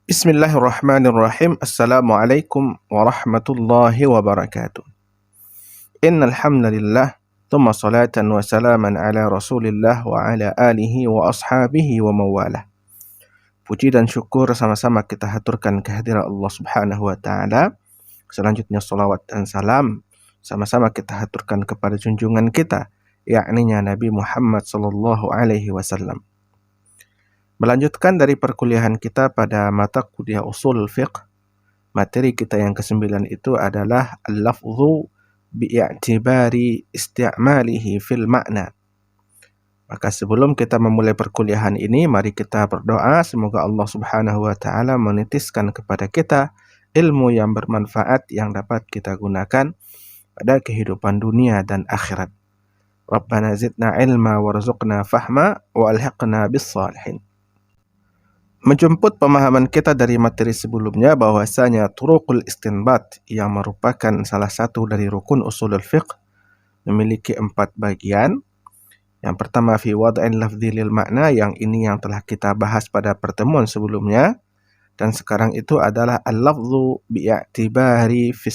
Bismillahirrahmanirrahim. Assalamualaikum warahmatullahi wabarakatuh. Innal hamdalillah, thumma salatan wa salaman ala Rasulillah wa ala alihi wa ashabihi wa mawalah. Puji dan syukur sama-sama kita haturkan kehadiran Allah Subhanahu wa taala. Selanjutnya salawat dan salam sama-sama kita haturkan kepada junjungan kita, yakni Nabi Muhammad sallallahu alaihi wasallam. Melanjutkan dari perkuliahan kita pada mata kuliah usul fiqh, materi kita yang ke-9 itu adalah al-lafzu bi'i'tibari isti'malihi fil makna. Maka sebelum kita memulai perkuliahan ini, mari kita berdoa semoga Allah Subhanahu wa taala menitiskan kepada kita ilmu yang bermanfaat yang dapat kita gunakan pada kehidupan dunia dan akhirat. Rabbana zidna ilma warzuqna fahma wa alhiqna bis salihin. Menjemput pemahaman kita dari materi sebelumnya bahwasanya turuqul istinbat yang merupakan salah satu dari rukun usulul fiqh memiliki 4 bagian. Yang pertama fi wad'il lafzi lil makna, yang ini yang telah kita bahas pada pertemuan sebelumnya, dan sekarang itu adalah al-lafzu bi'atibari fi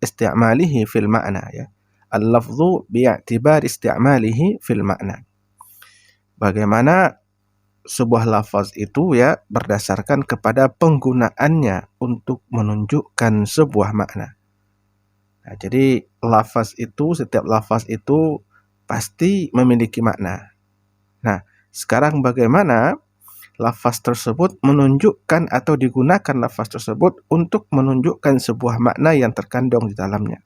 isti'malihi fil makna, ya. Al-lafzu bi'atibari isti'malihi fil makna. Bagaimana sebuah lafaz itu ya berdasarkan kepada penggunaannya untuk menunjukkan sebuah makna. Nah, jadi setiap lafaz itu pasti memiliki makna. Nah, sekarang bagaimana lafaz tersebut menunjukkan atau digunakan lafaz tersebut untuk menunjukkan sebuah makna yang terkandung di dalamnya.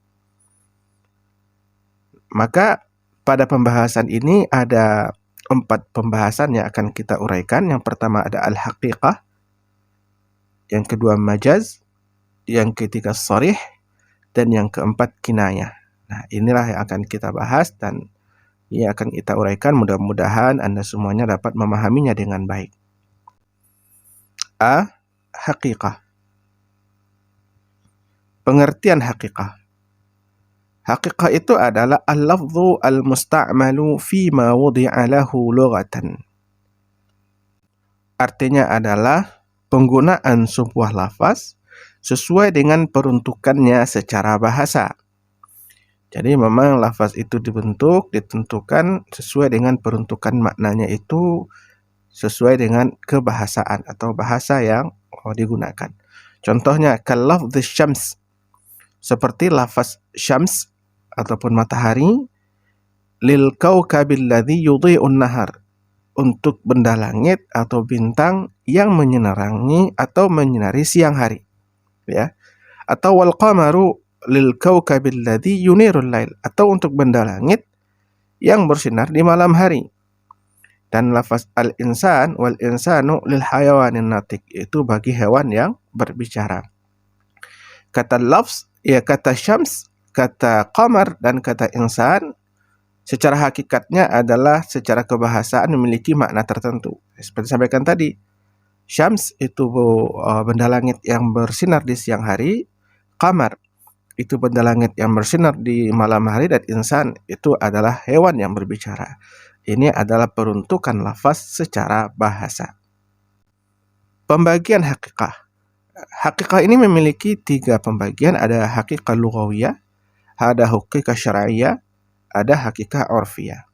Maka pada pembahasan ini ada 4 pembahasan yang akan kita uraikan. Yang pertama ada al-haqiqah, yang kedua majaz, yang ketiga sharih, dan yang keempat kinayah. Nah, inilah yang akan kita bahas dan ini akan kita uraikan. Mudah-mudahan Anda semuanya dapat memahaminya dengan baik. Haqiqah. Pengertian haqiqah. Haqiqah itu adalah al-lafzu al-musta'malu fima wudi'a lahu lughatan. Artinya adalah penggunaan sebuah lafaz sesuai dengan peruntukannya secara bahasa. Jadi memang lafaz itu ditentukan sesuai dengan peruntukan maknanya itu sesuai dengan kebahasaan atau bahasa yang digunakan. Contohnya kal-lafzi syams, seperti lafaz syams ataupun matahari, lil kaukabil ladzi yudhi'un nahar, untuk benda langit atau bintang yang menyinari atau menyinari siang hari, ya. Atau wal qamaru lil kaukabil ladzi yunirul lail, atau untuk benda langit yang bersinar di malam hari. Dan lafaz al-insan wal insanu lil hayawanin natik, itu bagi hewan yang berbicara. Kata lafz, ya kata syams, kata qamar, dan kata insan secara hakikatnya adalah secara kebahasaan memiliki makna tertentu. Seperti sampaikan tadi, syams itu benda langit yang bersinar di siang hari, qamar itu benda langit yang bersinar di malam hari, dan insan itu adalah hewan yang berbicara. Ini adalah peruntukan lafaz secara bahasa. Pembagian haqiqah. Haqiqah ini memiliki 3 pembagian. Ada haqiqah lughawiyah, ada haqiqah syar'iyyah, ada haqiqah urfiyah.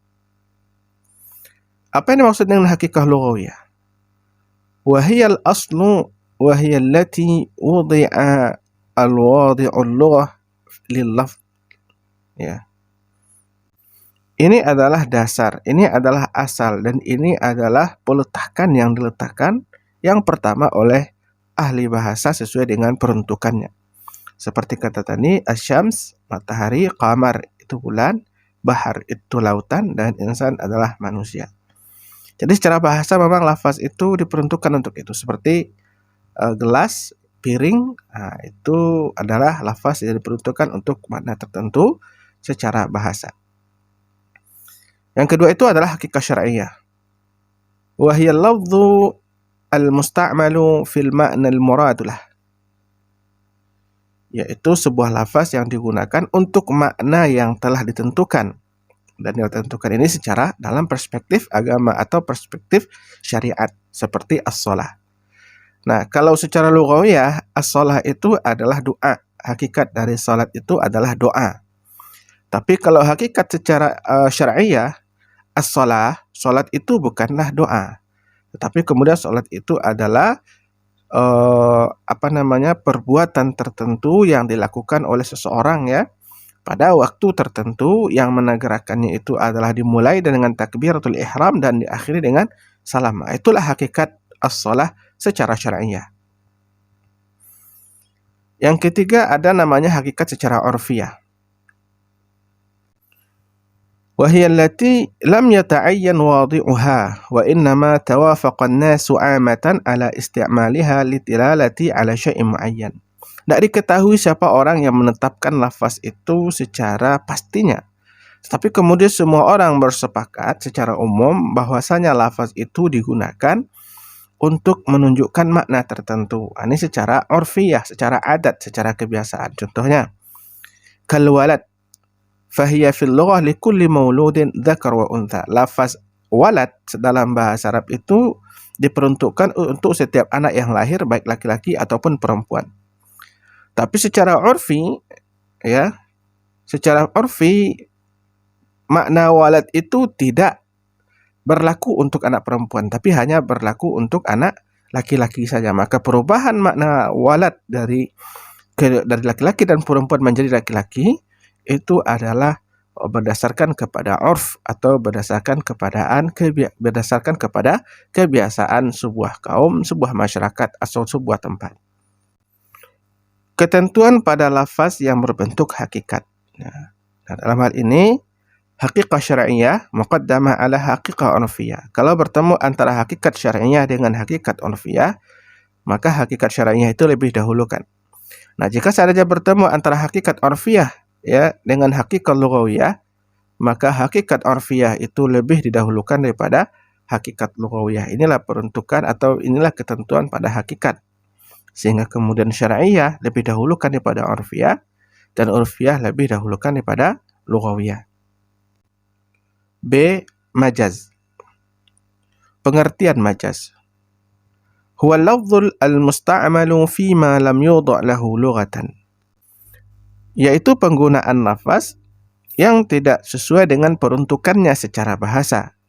Apa yang dimaksud dengan haqiqah lughawiyah? Wahiyal aslu wahiyal lati wudi'a al-wadi'ul lughah lil lafz. Ya. Ini adalah dasar, ini adalah asal, dan ini adalah peletakan yang diletakkan yang pertama oleh ahli bahasa sesuai dengan peruntukannya. Seperti kata tadi, asyams, matahari, qamar, itu bulan, bahar, itu lautan, dan insan adalah manusia. Jadi secara bahasa memang lafaz itu diperuntukkan untuk itu. Seperti gelas, piring, nah, itu adalah lafaz yang diperuntukkan untuk makna tertentu secara bahasa. Yang kedua itu adalah haqiqah syar'iyyah. Wa hiya al-lafzu al-musta'malu fil ma'na al-muradulah, yaitu sebuah lafaz yang digunakan untuk makna yang telah ditentukan. Dan yang ditentukan ini secara dalam perspektif agama atau perspektif syariat, seperti as-shalah. Nah, kalau secara lughawiyah, as-shalah itu adalah doa. Hakikat dari salat itu adalah doa. Tapi kalau hakikat secara syar'iyah, as-shalah, salat itu bukanlah doa. Tetapi kemudian salat itu adalah perbuatan tertentu yang dilakukan oleh seseorang ya pada waktu tertentu yang menegarakannya itu adalah dimulai dengan takbiratul ihram dan diakhiri dengan salam. Itulah hakikat as-shalah secara syar'iyah. Yang ketiga ada namanya hakikat secara urfiyah. وهي التي لم يتعين واضعها وإنما توافق الناس عامة على استعمالها للدلالة على شيء معين. Tidak diketahui siapa orang yang menetapkan lafaz itu secara pastinya. Tetapi kemudian semua orang bersepakat secara umum bahwasanya lafaz itu digunakan untuk menunjukkan makna tertentu. Ini secara urfiyah, secara adat, secara kebiasaan. Contohnya, kal walad fahiya fil lughah likulli mauludin dzakar wa untha. Lafaz walad dalam bahasa Arab itu diperuntukkan untuk setiap anak yang lahir baik laki-laki ataupun perempuan. Tapi secara urfi ya, secara urfi makna walad itu tidak berlaku untuk anak perempuan, tapi hanya berlaku untuk anak laki-laki saja. Maka perubahan makna walad dari laki-laki dan perempuan menjadi laki-laki itu adalah berdasarkan kepada urf atau berdasarkan kepada kebiasaan sebuah kaum, sebuah masyarakat atau sebuah tempat. Ketentuan pada lafaz yang berbentuk hakikat. Nah, dalam hal ini hakikat syar'iyah muqaddamah ala hakikat urfiyah. Kalau bertemu antara hakikat syar'iyah dengan hakikat urfiyah, maka hakikat syar'iyah itu lebih dahulukan. Nah, jika seandainya bertemu antara hakikat urfiyah ya dengan hakikat lughawiyah, maka hakikat urfiyah itu lebih didahulukan daripada hakikat lughawiyah. Inilah peruntukan atau inilah ketentuan pada hakikat. Sehingga kemudian syar'iyah lebih dahulukan daripada urfiyah dan urfiyah lebih dahulukan daripada lughawiyah. B. Majaz. Pengertian majaz. Huwa al-lafdhul al-musta'malu fima lam yudha' lahu lughatan. Yaitu penggunaan lafaz yang tidak sesuai dengan peruntukannya secara bahasa.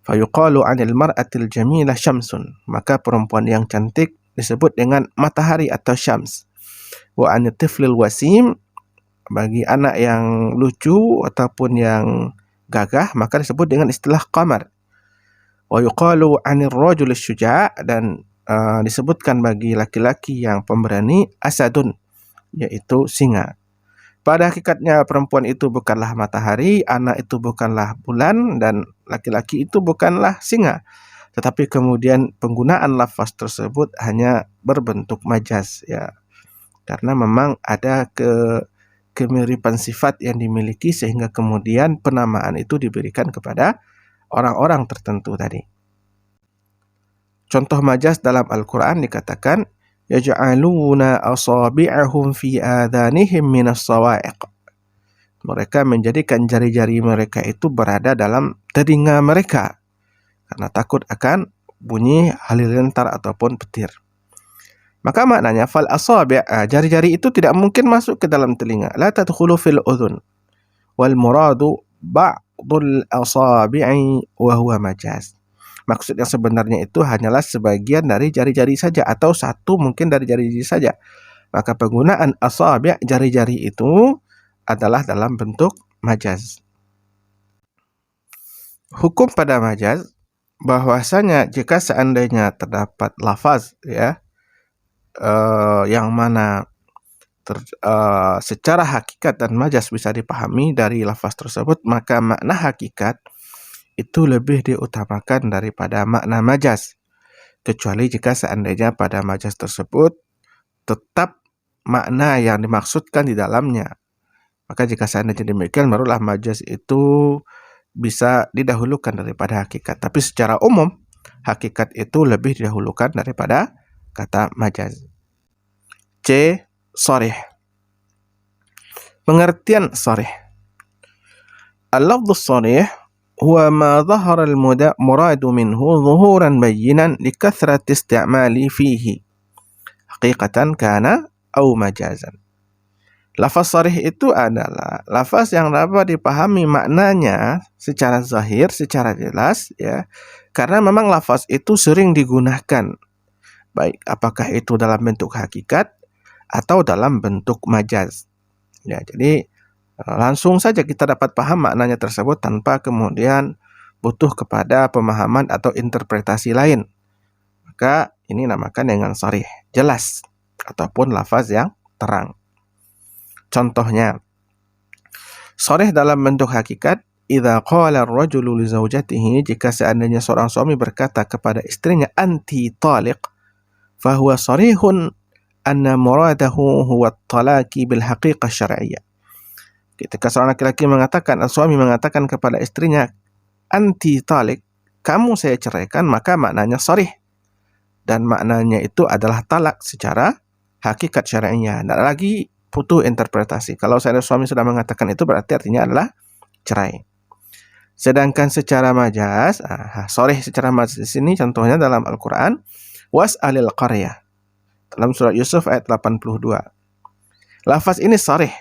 Fayuqalu 'anil mar'atil jamilah syamsun. Maka perempuan yang cantik disebut dengan matahari atau syams. Wa 'anil tiflil wasim, bagi anak yang lucu ataupun yang gagah maka disebut dengan istilah qamar. Wa yuqalu 'anil rajul syuja', dan disebutkan bagi laki-laki yang pemberani asadun, yaitu singa. Pada hakikatnya perempuan itu bukanlah matahari, anak itu bukanlah bulan, dan laki-laki itu bukanlah singa. Tetapi kemudian penggunaan lafaz tersebut hanya berbentuk majaz ya. Karena memang ada kemiripan sifat yang dimiliki sehingga kemudian penamaan itu diberikan kepada orang-orang tertentu tadi. Contoh majaz dalam Al-Quran dikatakan yaj'aluna asabi'ahum fi adhanihim minas sawa'iq. Mereka menjadikan jari-jari mereka itu berada dalam telinga mereka karena takut akan bunyi halilintar ataupun petir. Maka maknanya fal asabi', jari-jari itu tidak mungkin masuk ke dalam telinga. La tadkhulu fil udhun. Wal muradu ba'dul asabi'i wa huwa majaz. Maksud yang sebenarnya itu hanyalah sebagian dari jari-jari saja atau satu mungkin dari jari-jari saja. Maka penggunaan asabi', jari-jari itu adalah dalam bentuk majaz. Hukum pada majaz bahwasanya jika seandainya terdapat lafaz ya yang mana secara hakikat dan majaz bisa dipahami dari lafaz tersebut, maka makna hakikat itu lebih diutamakan daripada makna majaz, kecuali jika seandainya pada majaz tersebut tetap makna yang dimaksudkan di dalamnya. Maka jika seandainya demikian, barulah majaz itu bisa didahulukan daripada hakikat. Tapi secara umum, hakikat itu lebih didahulukan daripada kata majaz. C. Sharih. Pengertian sharih. Al-lafdhu sharih huwa ma dhahara al-muradu minhu dhuhuran bayyinan likathrati isti'mali fihi haqiqatan kana au majazan. Lafaz sharih itu adalah lafaz yang dapat dipahami maknanya secara zahir, secara jelas, ya. Karena memang lafaz itu sering digunakan, baik apakah itu dalam bentuk hakikat atau dalam bentuk majaz. Ya, jadi langsung saja kita dapat paham maknanya tersebut tanpa kemudian butuh kepada pemahaman atau interpretasi lain. Maka ini namakan dengan sharih, jelas ataupun lafaz yang terang. Contohnya, sharih dalam bentuk hakikat, idza qala ar-rajulu li zaujatihi, jika seandainya seorang suami berkata kepada istrinya anti taliq, fahuwa sharihun anna muradahu huwa at-talaqi bil haqiqah syar'iyyah. Ketika seorang laki-laki mengatakan, suami mengatakan kepada istrinya anti taliq, kamu saya ceraikan, maka maknanya sharih. Dan maknanya itu adalah talak secara hakikat syar'iyyah. Tidak lagi butuh interpretasi. Kalau suami sudah mengatakan itu berarti artinya adalah cerai. Sedangkan secara majaz, sharih secara majaz di sini contohnya dalam Al-Qur'an, was'alil qaryah. Dalam surat Yusuf ayat 82. Lafaz ini sharih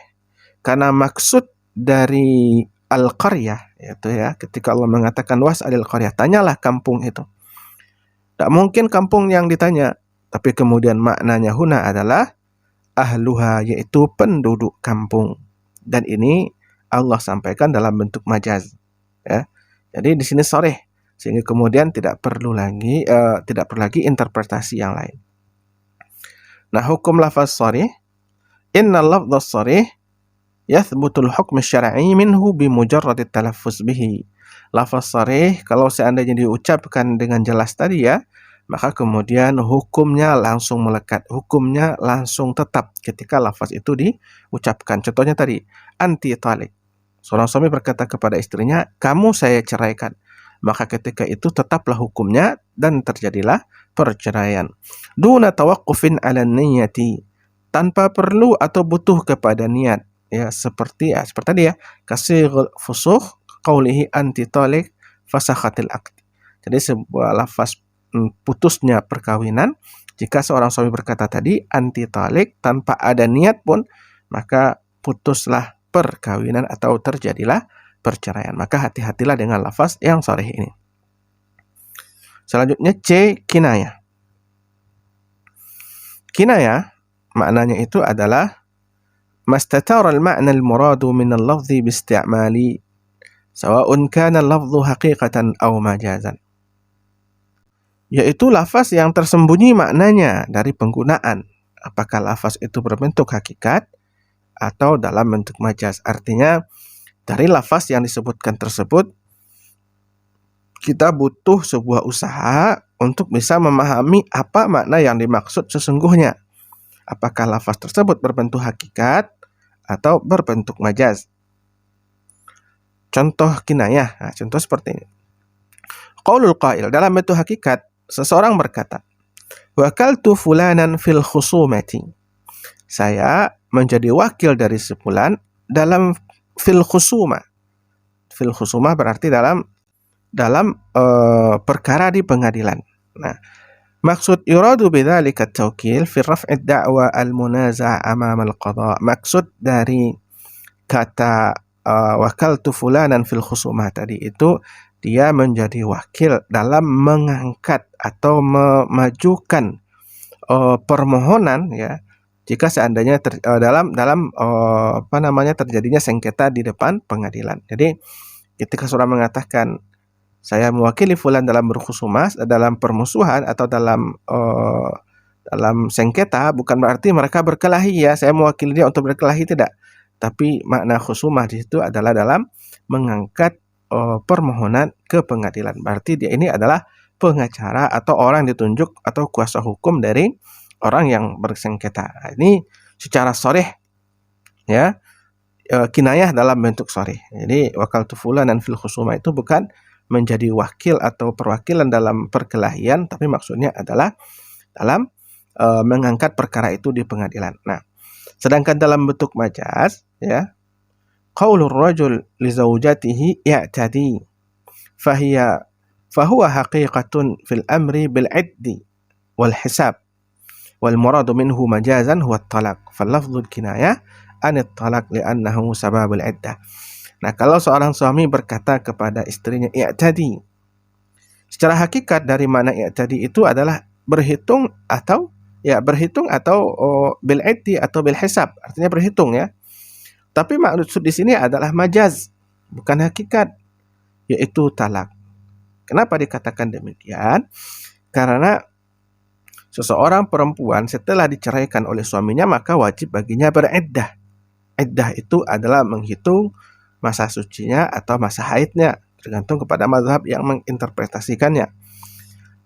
karena maksud dari al-qaryah yaitu ya, ketika Allah mengatakan was'alil qaryah, tanyalah kampung itu. Tak mungkin kampung yang ditanya, tapi kemudian maknanya huna adalah ahluha, yaitu penduduk kampung. Dan ini Allah sampaikan dalam bentuk majaz, ya. Jadi di sini sharih sehingga kemudian tidak perlu lagi interpretasi yang lain. Nah, hukum lafaz sharih, innal lafdz sharih yathbutul hukm syar'i minhu bimujarrad at-talaffuz bihi. Lafaz sharih kalau seandainya diucapkan dengan jelas tadi ya, maka kemudian hukumnya langsung melekat, hukumnya langsung tetap ketika lafaz itu diucapkan. Contohnya tadi, anti talik. Seorang suami berkata kepada istrinya, kamu saya ceraikan. Maka ketika itu tetaplah hukumnya dan terjadilah perceraian. Duna tawaqqufin 'ala niyyati, tanpa perlu atau butuh kepada niat. Ya, seperti tadi ya, kasirul fusukh qaulihi anti talik fasakhatil aqd. Jadi sebuah lafaz putusnya perkawinan, jika seorang suami berkata tadi anti talik tanpa ada niat pun, maka putuslah perkawinan atau terjadilah perceraian. Maka hati-hatilah dengan lafaz yang sharih ini. Selanjutnya C, kinayah. Kinayah maknanya itu adalah mastatara al-ma'na al-muradu min al-lafzi bi-isti'mali sawa'un kana al-lafzu haqiqatan aw majazan. Yaitu lafaz yang tersembunyi maknanya dari penggunaan. Apakah lafaz itu berbentuk hakikat atau dalam bentuk majaz. Artinya dari lafaz yang disebutkan tersebut kita butuh sebuah usaha untuk bisa memahami apa makna yang dimaksud sesungguhnya. Apakah lafaz tersebut berbentuk hakikat atau berbentuk majaz. Contoh kinayah. Nah, contoh seperti ini. Qaulul qail, dalam bentuk hakikat seseorang berkata, wakaltu fulanan fil khusumati. Saya menjadi wakil dari si fulan dalam fil khusumah. Fil khusumah berarti dalam perkara di pengadilan. Nah, maksud yuradu bidzalika at-tawkil fi raf'i ad-da'wa al-munaza' amama al-qada'. Maksud dari kata wakaltu fulanan fil khusumah tadi itu dia menjadi wakil dalam mengangkat atau memajukan permohonan ya, jika seandainya terjadinya sengketa di depan pengadilan. Jadi ketika seorang mengatakan saya mewakili fulan dalam berkhusumah, dalam permusuhan atau dalam sengketa, bukan berarti mereka berkelahi ya, saya mewakili dia untuk berkelahi, tidak. Tapi makna khusumah di situ adalah dalam mengangkat permohonan ke pengadilan. Berarti dia ini adalah pengacara atau orang ditunjuk atau kuasa hukum dari orang yang bersengketa. Nah, ini secara sharih ya, kinayah dalam bentuk sharih. Jadi wakaltu fulanan fil khusumah itu bukan menjadi wakil atau perwakilan dalam perkelahian, tapi maksudnya adalah dalam mengangkat perkara itu di pengadilan. Nah, sedangkan dalam bentuk majaz ya, qaulur rajul li zaujatihi ya'tadi. fahuwa haqiqatun fil amri bil iddi wal hisab wal muradu minhu majazan huwa talaq fal lafdzul kinayah anit talaq li'annahu sababul iddah. Nah, kalau seorang suami berkata kepada istrinya i'tadi, secara hakikat dari mana i'tadi itu adalah berhitung atau bil iddi atau bil hisab, artinya berhitung ya. Tapi maksud di sini adalah majaz, bukan hakikat, yaitu talak. Kenapa dikatakan demikian? Karena seseorang perempuan setelah diceraikan oleh suaminya maka wajib baginya beriddah. Iddah itu adalah menghitung masa sucinya atau masa haidnya, tergantung kepada mazhab yang menginterpretasikannya.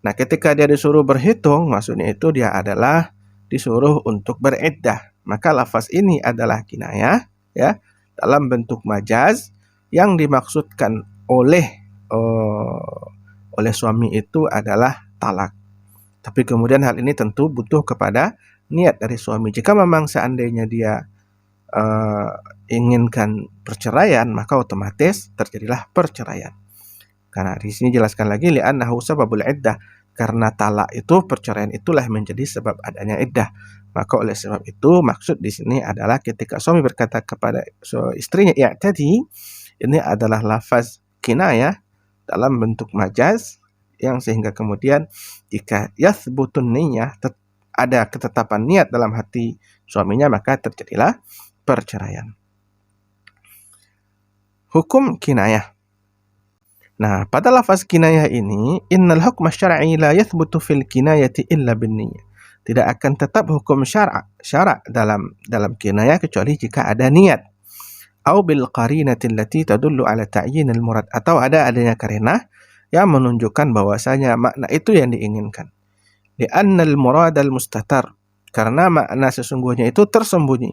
Nah, ketika dia disuruh berhitung, maksudnya itu dia adalah disuruh untuk beriddah. Maka lafaz ini adalah kinayah ya, dalam bentuk majaz yang dimaksudkan oleh suami itu adalah talak. Tapi kemudian hal ini tentu butuh kepada niat dari suami. Jika memang seandainya dia inginkan perceraian, maka otomatis terjadilah perceraian. Karena di sini jelaskan lagi li'annahu sababul iddah, karena talak itu, perceraian itulah menjadi sebab adanya iddah. Maka oleh sebab itu maksud di sini adalah ketika suami berkata kepada istrinya i'tadi, ini adalah lafaz kinayah dalam bentuk majaz yang sehingga kemudian jika yathbutun niyyah, ada ketetapan niat dalam hati suaminya, maka terjadilah perceraian. Hukum kinayah. Nah, pada lafaz kinayah ini, innal hukma syar'i la yathbutu fil kinayati illa bin niyyah. Tidak akan tetap hukum syara' dalam kinayah kecuali jika ada niat. Au bil qarinati allati tadullu ala ta'yinil murad, atau adanya karinah yang menunjukkan bahwasanya makna itu yang diinginkan. Li'annal muradal mustatar, karena makna sesungguhnya itu tersembunyi.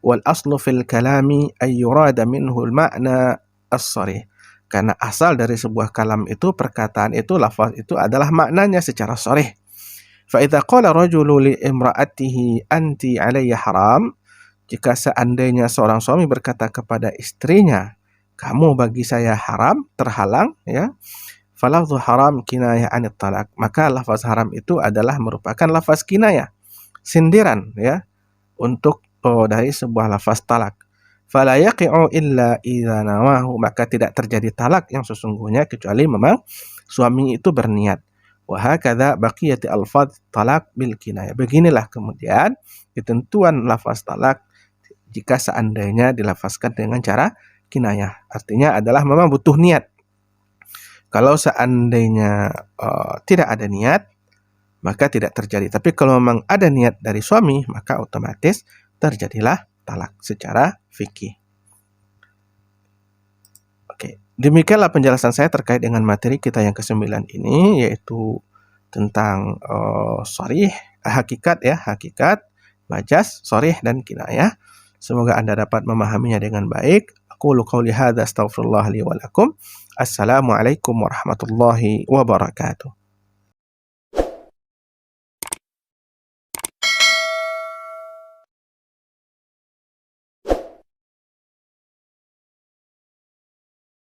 Wal aslu fil kalami ay yurada minhu al ma'na as-sarih. Karena asal dari sebuah kalam itu, perkataan itu, lafaz itu adalah maknanya secara sharih. Fa idza qala rajulu li imra'atihi anti alayya haram, jika seandainya seorang suami berkata kepada istrinya, kamu bagi saya haram, terhalang ya. Falafdhu haram kinayah anit talak, maka lafaz haram itu adalah merupakan lafaz kinayah, sindiran ya, untuk dari sebuah lafaz talak. Fala yaqi'u illa idza nawahu, maka tidak terjadi talak yang sesungguhnya kecuali memang suami itu berniat. Wa hakadha baqiyati alfaz talak bil kinayah. Beginilah kemudian ketentuan lafaz talak jika seandainya dilafazkan dengan cara kinayah. Artinya adalah memang butuh niat. Kalau seandainya tidak ada niat, maka tidak terjadi. Tapi kalau memang ada niat dari suami, maka otomatis terjadilah talak secara fikih. Oke, demikianlah penjelasan saya terkait dengan materi kita yang ke-9 ini, yaitu tentang sharih, hakikat ya, hakikat, majaz, sharih dan kinayah. Semoga Anda dapat memahaminya dengan baik. Aqulu qouli hadza astaghfirullah li wa lakum. Assalamualaikum warahmatullahi wabarakatuh.